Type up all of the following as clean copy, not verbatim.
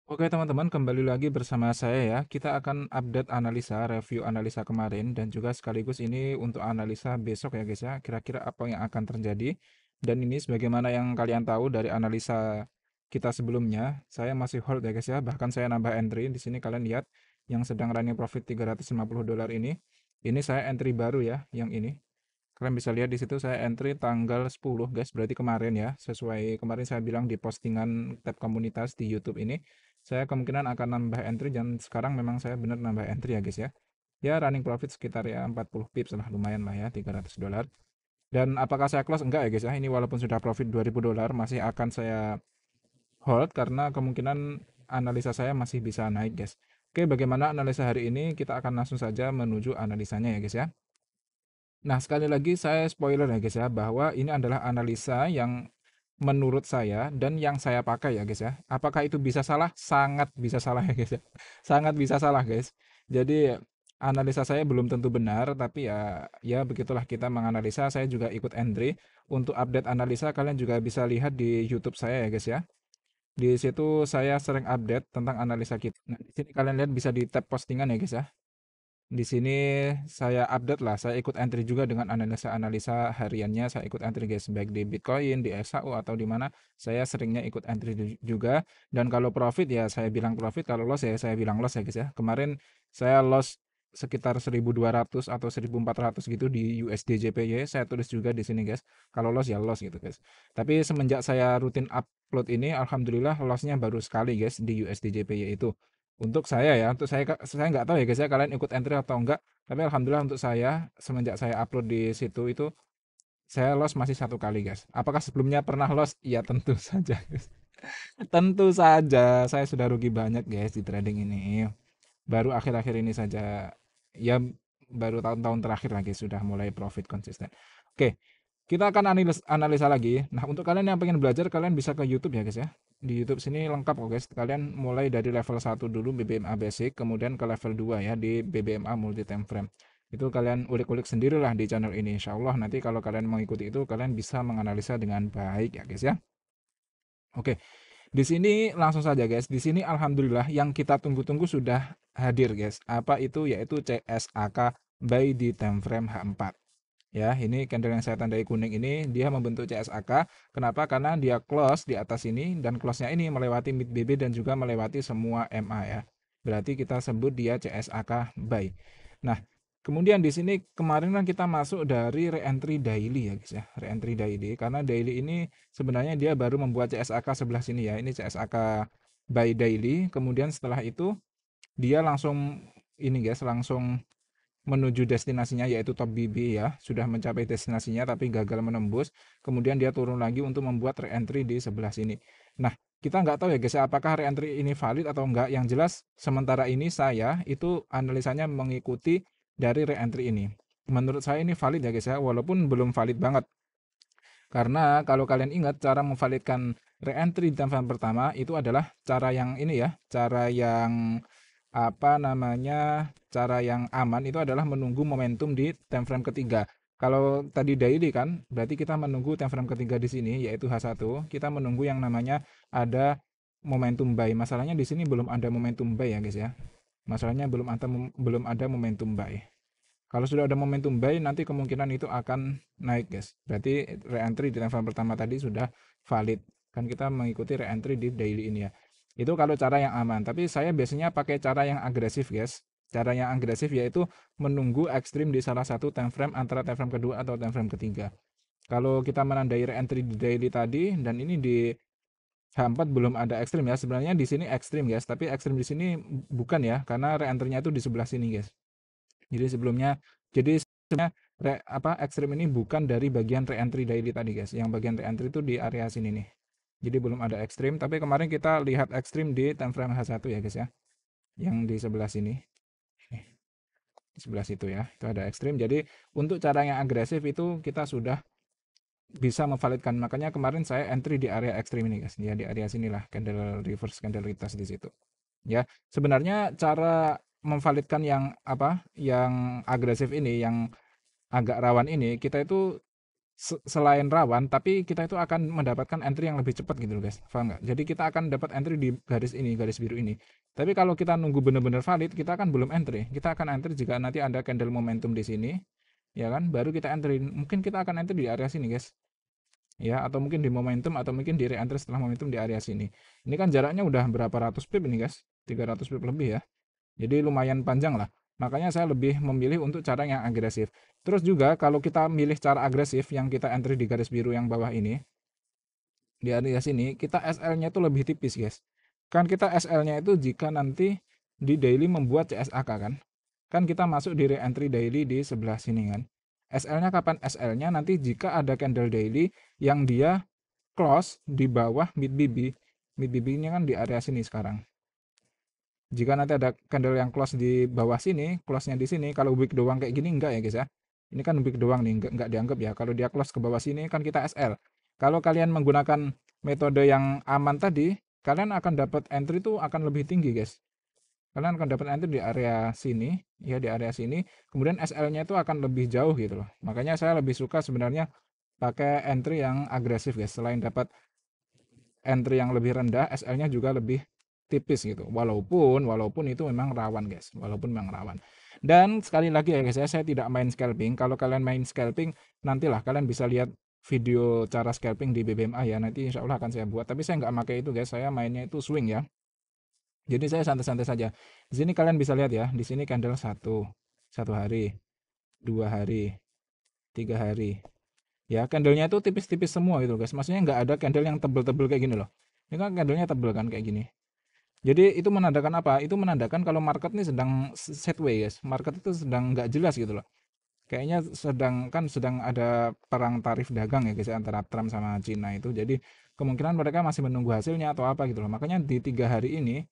Oke teman-teman, kembali lagi bersama saya ya. Kita akan update analisa, review analisa kemarin dan juga sekaligus ini untuk analisa besok ya guys ya. Kira-kira apa yang akan terjadi. Dan ini sebagaimana yang kalian tahu dari analisa kita sebelumnya, saya masih hold ya guys ya. Bahkan saya nambah entry. Di sini kalian lihat yang sedang running profit $350 ini. Ini saya entry baru ya, yang ini. Kalian bisa lihat di situ saya entry tanggal 10 guys, berarti kemarin ya. Sesuai kemarin saya bilang di postingan tab komunitas di YouTube ini, saya kemungkinan akan nambah entry dan sekarang memang saya benar nambah entry ya guys ya. Ya running profit sekitar ya 40 pips lah, lumayan lah ya, $300. Dan apakah saya close? Enggak ya guys ya. Ini walaupun sudah profit $2.000 masih akan saya hold karena kemungkinan analisa saya masih bisa naik guys. Oke, bagaimana analisa hari ini? Kita akan langsung saja menuju analisanya ya guys ya. Nah, sekali lagi saya spoiler ya guys ya, bahwa ini adalah analisa yang menurut saya dan yang saya pakai ya guys ya. Apakah itu bisa salah? Sangat bisa salah ya guys ya. Sangat bisa salah guys. Jadi analisa saya belum tentu benar, tapi ya begitulah kita menganalisa. Saya juga ikut entry. Untuk update analisa kalian juga bisa lihat di YouTube saya ya guys ya. Di situ saya sering update tentang analisa kita. Nah, di sini kalian lihat bisa di tab postingan ya guys ya. Di sini saya update lah, saya ikut entry juga dengan analisa-analisa hariannya, saya ikut entry guys, baik di Bitcoin, di XAU atau di mana, saya seringnya ikut entry juga. Dan kalau profit ya saya bilang profit, kalau loss ya saya bilang loss ya guys ya. Kemarin saya loss sekitar 1.200 atau 1.400 gitu di USD JPY, saya tulis juga di sini guys. Kalau loss ya loss gitu guys. Tapi semenjak saya rutin upload ini, alhamdulillah lossnya baru sekali guys di USD JPY itu. Untuk saya ya, untuk saya nggak tahu ya guys ya kalian ikut entry atau enggak. Tapi alhamdulillah untuk saya semenjak saya upload di situ itu saya loss masih satu kali guys. Apakah sebelumnya pernah loss? Iya tentu saja guys. Tentu saja saya sudah rugi banyak guys di trading ini. Baru akhir-akhir ini saja ya, baru tahun-tahun terakhir lagi sudah mulai profit konsisten. Oke, kita akan analisa lagi. Nah, untuk kalian yang pengen belajar, kalian bisa ke YouTube ya guys ya. Di YouTube sini lengkap kok guys. Kalian mulai dari level 1 dulu BBMA basic, kemudian ke level 2 ya di BBMA multi time frame. Itu kalian ulik-ulik sendirilah di channel ini. Insya Allah nanti kalau kalian mengikuti itu, kalian bisa menganalisa dengan baik ya guys ya. Oke, di sini langsung saja guys. Di sini alhamdulillah yang kita tunggu-tunggu sudah hadir guys. Apa itu? Yaitu CSAK buy di time frame H4. Ya, ini candle yang saya tandai kuning ini dia membentuk CSAK. Kenapa? Karena dia close di atas ini dan close-nya ini melewati mid BB dan juga melewati semua MA ya. Berarti kita sebut dia CSAK buy. Nah, kemudian di sini kemarin kan kita masuk dari re-entry daily ya guys ya. Re-entry daily karena daily ini sebenarnya dia baru membuat CSAK sebelah sini ya. Ini CSAK buy daily. Kemudian setelah itu dia langsung ini guys, langsung menuju destinasinya yaitu top BB ya, sudah mencapai destinasinya tapi gagal menembus, kemudian dia turun lagi untuk membuat re-entry di sebelah sini. Nah, kita nggak tahu ya guys apakah re-entry ini valid atau enggak. Yang jelas sementara ini saya itu analisanya mengikuti dari re-entry ini. Menurut saya ini valid ya guys ya, walaupun belum valid banget. Karena kalau kalian ingat cara memvalidkan re-entry di time frame pertama itu adalah cara yang ini ya, cara yang apa namanya, cara yang aman itu adalah menunggu momentum di time frame ketiga. Kalau tadi daily kan, berarti kita menunggu time frame ketiga di sini yaitu H1, kita menunggu yang namanya ada momentum buy. Masalahnya di sini belum ada momentum buy ya guys ya. Masalahnya belum ada momentum buy. Kalau sudah ada momentum buy, nanti kemungkinan itu akan naik guys. Berarti re-entry di level pertama tadi sudah valid. Kan kita mengikuti re-entry di daily ini ya. Itu kalau cara yang aman. Tapi saya biasanya pakai cara yang agresif guys. Cara yang agresif yaitu menunggu ekstrim di salah satu time frame antara time frame kedua atau time frame ketiga. Kalau kita menandai re-entry di daily tadi dan ini di H4 belum ada ekstrim ya. Sebenarnya di sini ekstrim guys, tapi ekstrim di sini bukan ya, karena re-entry-nya itu di sebelah sini guys. Jadi sebelumnya, jadi sebenarnya ekstrim ini bukan dari bagian re-entry daily tadi guys. Yang bagian re-entry itu di area sini nih. Jadi belum ada ekstrim, tapi kemarin kita lihat ekstrim di time frame H1 ya guys ya. Yang di sebelah sini. Nih, di sebelah situ ya. Itu ada ekstrim. Jadi untuk cara yang agresif itu kita sudah bisa memvalidkan. Makanya kemarin saya entry di area ekstrim ini guys. Ya di area sinilah candle reverse, candle retest di situ. Ya, sebenarnya cara memvalidkan yang agresif ini, yang agak rawan ini, kita itu selain rawan, tapi kita itu akan mendapatkan entry yang lebih cepat gitu loh guys, paham nggak? Jadi kita akan dapat entry di garis ini, garis biru ini. Tapi kalau kita nunggu benar-benar valid, kita akan belum entry. Kita akan entry jika nanti ada candle momentum di sini, ya kan? Baru kita entry. Mungkin kita akan entry di area sini guys, ya, atau mungkin di momentum, atau mungkin di re-entry setelah momentum di area sini. Ini kan jaraknya udah berapa ratus pip ini guys, 300 pip lebih ya. Jadi lumayan panjang lah. Makanya saya lebih memilih untuk cara yang agresif. Terus juga kalau kita milih cara agresif yang kita entry di garis biru yang bawah ini, di area sini, kita SL-nya itu lebih tipis guys. Kan kita SL-nya itu jika nanti di daily membuat CSAK kan. Kan kita masuk di re-entry daily di sebelah sini kan. SL-nya kapan? SL-nya nanti jika ada candle daily yang dia close di bawah mid BB. Mid BB-nya kan di area sini sekarang. Jika nanti ada candle yang close di bawah sini, close-nya di sini, kalau wick doang kayak gini enggak ya guys ya. Ini kan wick doang nih, enggak dianggap ya. Kalau dia close ke bawah sini kan kita SL. Kalau kalian menggunakan metode yang aman tadi, kalian akan dapat entry itu akan lebih tinggi guys. Kalian akan dapat entry di area sini, ya di area sini. Kemudian SL-nya itu akan lebih jauh gitu loh. Makanya saya lebih suka sebenarnya pakai entry yang agresif guys. Selain dapat entry yang lebih rendah, SL-nya juga lebih tipis gitu. Walaupun itu memang rawan guys, walaupun memang rawan. Dan sekali lagi ya guys ya, saya tidak main scalping. Kalau kalian main scalping, nantilah kalian bisa lihat video cara scalping di BBMA ya. Nanti insya Allah akan saya buat. Tapi saya nggak pakai itu guys, saya mainnya itu swing ya. Jadi saya santai-santai saja. Di sini kalian bisa lihat ya, di sini candle satu hari, 2 hari, 3 hari. Ya, candlenya itu tipis-tipis semua gitu guys. Maksudnya nggak ada candle yang tebel-tebel kayak gini loh. Ini kan candlenya tebel kan kayak gini. Jadi itu menandakan apa? Itu menandakan kalau market ini sedang sideways guys. Market itu sedang nggak jelas gitu loh. Kayaknya sedang ada perang tarif dagang ya guys ya, antara Trump sama Cina itu. Jadi kemungkinan mereka masih menunggu hasilnya atau apa gitu loh. Makanya di 3 hari ini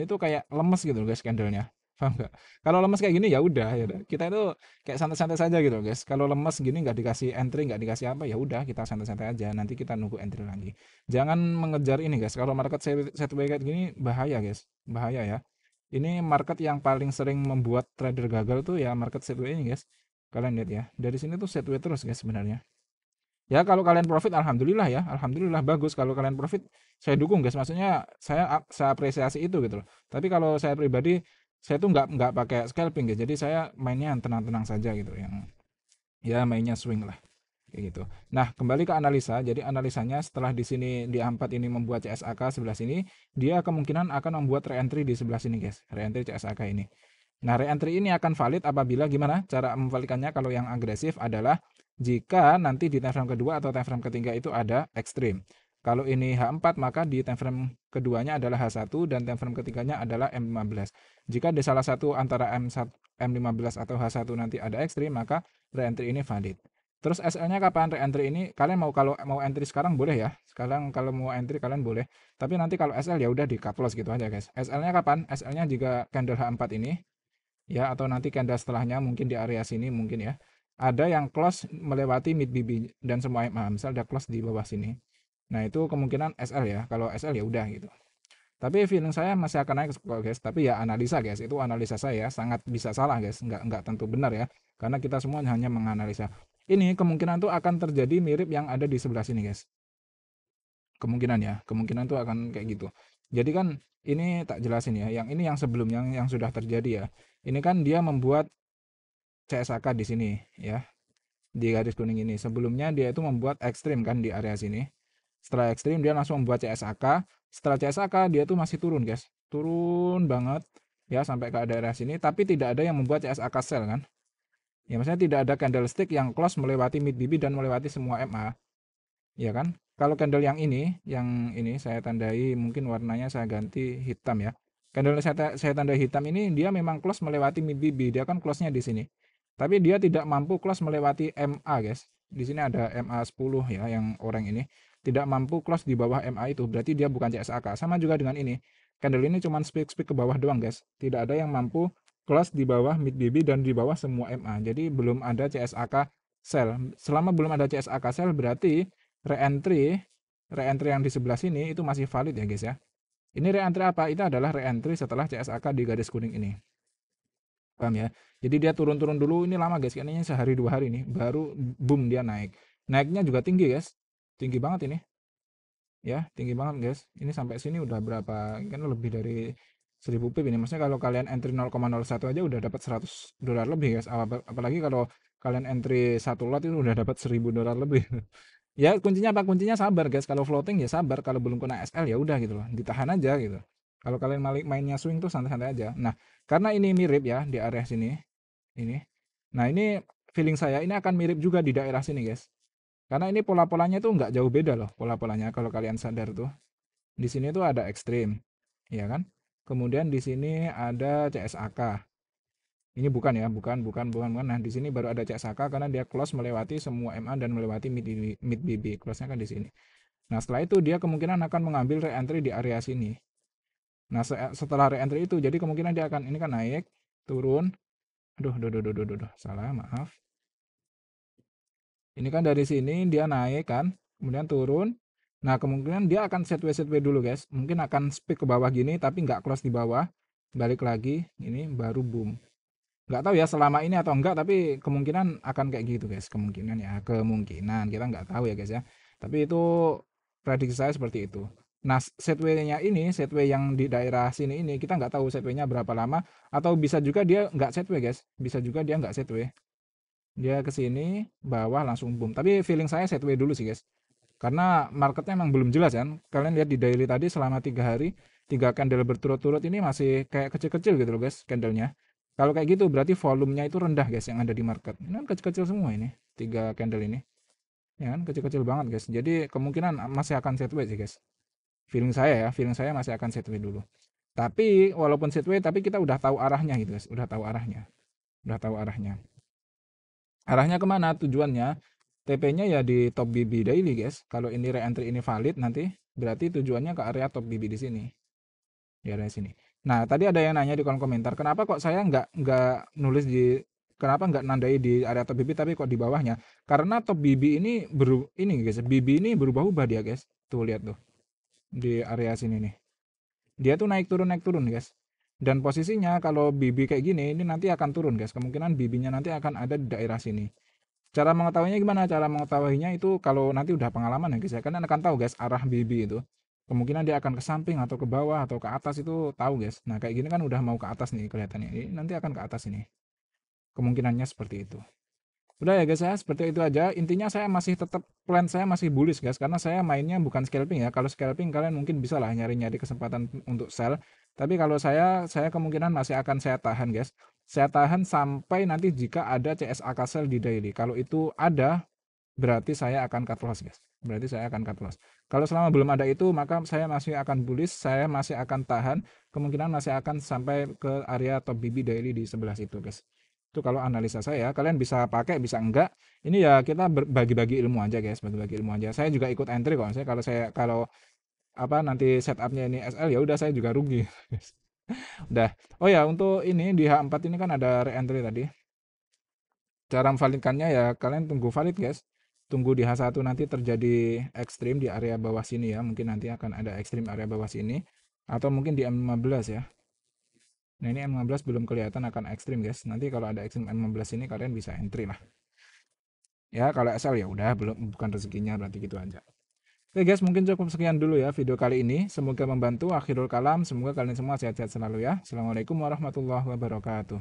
tuh kayak lemes gitu loh guys candlenya. Paham nggak? Kalau lemes kayak gini ya udah ya udah. Kita itu kayak santai-santai saja gitu loh guys. Kalau lemes gini nggak dikasih entry, nggak dikasih apa, ya udah kita santai-santai aja. Nanti kita nunggu entry lagi. Jangan mengejar ini guys. Kalau market sideways kayak gini bahaya guys. Bahaya ya. Ini market yang paling sering membuat trader gagal tuh ya market sideways ini guys. Kalian lihat ya, dari sini tuh sideways terus guys sebenarnya. Ya kalau kalian profit alhamdulillah ya, alhamdulillah bagus. Kalau kalian profit saya dukung guys. Maksudnya saya apresiasi itu gitu loh. Tapi kalau saya pribadi saya tuh nggak pakai scalping guys. Jadi saya mainnya yang tenang-tenang saja gitu, yang ya mainnya swing lah kayak gitu. Nah, kembali ke analisa. Jadi analisanya setelah di sini di A4 ini membuat CSAK sebelah sini, dia kemungkinan akan membuat re-entry di sebelah sini guys. Re-entry CSAK ini. Nah, re-entry ini akan valid apabila gimana? Cara memvalikannya kalau yang agresif adalah jika nanti di time frame kedua atau time frame ketiga itu ada ekstrim. Kalau ini H4 maka di time frame keduanya adalah H1 dan time frame ketiganya adalah M15. Jika di salah satu antara M15 atau H1 nanti ada ekstrim, maka re-entry ini valid. Terus SL-nya kapan re-entry ini? Kalian kalau mau entry sekarang boleh ya. Sekarang kalau mau entry kalian boleh. Tapi nanti kalau SL ya udah di cut loss gitu aja guys. SL-nya kapan? SL-nya jika candle H4 ini ya, atau nanti candle setelahnya mungkin di area sini mungkin ya. Ada yang close melewati mid BB dan semua MA. Misal ada close di bawah sini. Nah, itu kemungkinan SL ya. Kalau SL ya udah gitu. Tapi feeling saya masih akan naik kok guys. Tapi ya analisa guys, itu analisa saya sangat bisa salah guys. Nggak tentu benar ya. Karena kita semua hanya menganalisa. Ini kemungkinan tuh akan terjadi mirip yang ada di sebelah sini guys. Kemungkinan ya, kemungkinan tuh akan kayak gitu. Jadi kan ini tak jelasin ya. Yang ini yang sebelumnya yang sudah terjadi ya. Ini kan dia membuat CSAK di sini ya, di garis kuning ini. Sebelumnya dia itu membuat ekstrim kan di area sini. Setelah ekstrim dia langsung membuat CSAK. Setelah CSAK dia tuh masih turun guys, turun banget ya sampai ke daerah sini. Tapi tidak ada yang membuat CSAK sell kan. Ya maksudnya tidak ada candlestick yang close melewati mid BB dan melewati semua MA. Ya kan? Kalau candle yang ini saya tandai, mungkin warnanya saya ganti hitam ya. Candle saya tandai hitam ini dia memang close melewati mid BB, dia kan close-nya di sini. Tapi dia tidak mampu close melewati MA guys. Di sini ada MA 10 ya yang orang ini. Tidak mampu close di bawah MA itu, berarti dia bukan CSAK. Sama juga dengan ini. Candle ini cuma speak ke bawah doang guys. Tidak ada yang mampu close di bawah mid BB dan di bawah semua MA. Jadi belum ada CSAK sell. Selama belum ada CSAK sell berarti re-entry yang di sebelah sini itu masih valid ya guys ya. Ini re-entry apa? Itu adalah re-entry setelah CSAK di garis kuning ini. Paham ya? Jadi dia turun-turun dulu, ini lama guys, kayaknya sehari 2 hari nih baru boom dia naik. Naiknya juga tinggi guys, tinggi banget ini ya, tinggi banget guys. Ini sampai sini udah berapa, kan lebih dari 1000 pip ini. Maksudnya kalau kalian entry 0,01 aja udah dapat $100 lebih guys. Apalagi kalau kalian entry satu lot itu udah dapat $1000 lebih. Ya kuncinya apa? Kuncinya sabar guys. Kalau floating ya sabar, kalau belum kena SL ya udah gitu loh, ditahan aja gitu. Kalau kalian mainnya swing tuh santai-santai aja. Nah, karena ini mirip ya di area sini, ini. Nah, ini feeling saya ini akan mirip juga di daerah sini guys. Karena ini pola-polanya tuh nggak jauh beda loh, pola-polanya kalau kalian sadar tuh. Di sini tuh ada ekstrim, ya kan? Kemudian di sini ada CSAK. Ini bukan ya, bukan. Nah, di sini baru ada CSAK karena dia close melewati semua MA dan melewati mid BB. Close-nya kan di sini. Nah, setelah itu dia kemungkinan akan mengambil re-entry di area sini. Nah, setelah re-entry itu jadi kemungkinan dia akan ini kan naik, turun. Aduh, salah, maaf. Ini kan dari sini dia naik kan, kemudian turun. Nah, kemungkinan dia akan setway dulu guys. Mungkin akan speak ke bawah gini tapi nggak close di bawah. Balik lagi, ini baru boom. Nggak tahu ya selama ini atau enggak, tapi kemungkinan akan kayak gitu guys. Kemungkinan ya, kemungkinan. Kita nggak tahu ya guys ya. Tapi itu prediksi saya seperti itu. Nah, setway-nya ini, setway yang di daerah sini ini, kita nggak tahu setway-nya berapa lama. Atau bisa juga dia nggak setway guys. Bisa juga dia nggak setway. Dia ke sini, bawah langsung boom. Tapi feeling saya sideways dulu sih, guys. Karena marketnya emang belum jelas kan. Kalian lihat di daily tadi selama 3 hari, 3 candle berturut-turut ini masih kayak kecil-kecil gitu loh, guys, candlenya. Kalau kayak gitu berarti volumenya itu rendah, guys, yang ada di market. Ini kan kecil-kecil semua ini, 3 candle ini. Ya kan, kecil-kecil banget, guys. Jadi kemungkinan masih akan sideways sih, guys. Feeling saya masih akan sideways dulu. Tapi walaupun sideways, tapi kita udah tahu arahnya gitu, guys. Udah tahu arahnya. Udah tahu arahnya. Arahnya kemana tujuannya? TP-nya ya di top BB daily guys. Kalau ini re-entry ini valid nanti berarti tujuannya ke area top BB di sini. Di area sini. Nah, tadi ada yang nanya di kolom komentar, kenapa kok saya nggak nulis di kenapa nggak nandai di area top BB tapi kok di bawahnya? Karena top BB ini guys, BB ini berubah-ubah dia guys. Tuh lihat tuh di area sini nih. Dia tuh naik turun guys. Dan posisinya kalau BB kayak gini ini nanti akan turun guys. Kemungkinan BB-nya nanti akan ada di daerah sini. Cara mengetahuinya gimana? Cara mengetahuinya itu kalau nanti udah pengalaman ya guys ya. Kalian akan tahu guys arah BB itu. Kemungkinan dia akan ke samping atau ke bawah atau ke atas itu tahu guys. Nah kayak gini kan udah mau ke atas nih kelihatannya. Ini nanti akan ke atas ini. Kemungkinannya seperti itu. Udah ya guys ya, seperti itu aja. Intinya saya masih tetap plan saya masih bullish guys, karena saya mainnya bukan scalping ya. Kalau scalping kalian mungkin bisa lah nyari-nyari kesempatan untuk sell. Tapi kalau saya kemungkinan masih akan saya tahan guys. Saya tahan sampai nanti jika ada CSAK sell di daily. Kalau itu ada, berarti saya akan cut loss guys. Berarti saya akan cut loss. Kalau selama belum ada itu, maka saya masih akan bullish, saya masih akan tahan. Kemungkinan masih akan sampai ke area top BB daily di sebelah situ guys. Itu kalau analisa saya, kalian bisa pakai bisa enggak. Ini ya kita bagi-bagi ilmu aja guys, bagi-bagi ilmu aja. Saya juga ikut entry kok. Kalau apa nanti setupnya ini SL ya udah saya juga rugi. Udah. Oh ya, untuk ini di H4 ini kan ada re-entry tadi. Cara memvalidkannya ya kalian tunggu valid guys. Tunggu di H1 nanti terjadi ekstrim di area bawah sini ya. Mungkin nanti akan ada ekstrim area bawah sini. Atau mungkin di M15 ya. Nah ini M15 belum kelihatan akan ekstrim guys. Nanti kalau ada ekstrim M15 ini kalian bisa entry lah. Ya kalau SL ya udah belum bukan rezekinya berarti gitu aja. Oke guys, mungkin cukup sekian dulu ya video kali ini. Semoga membantu. Akhirul kalam, semoga kalian semua sehat-sehat selalu ya. Assalamualaikum warahmatullahi wabarakatuh.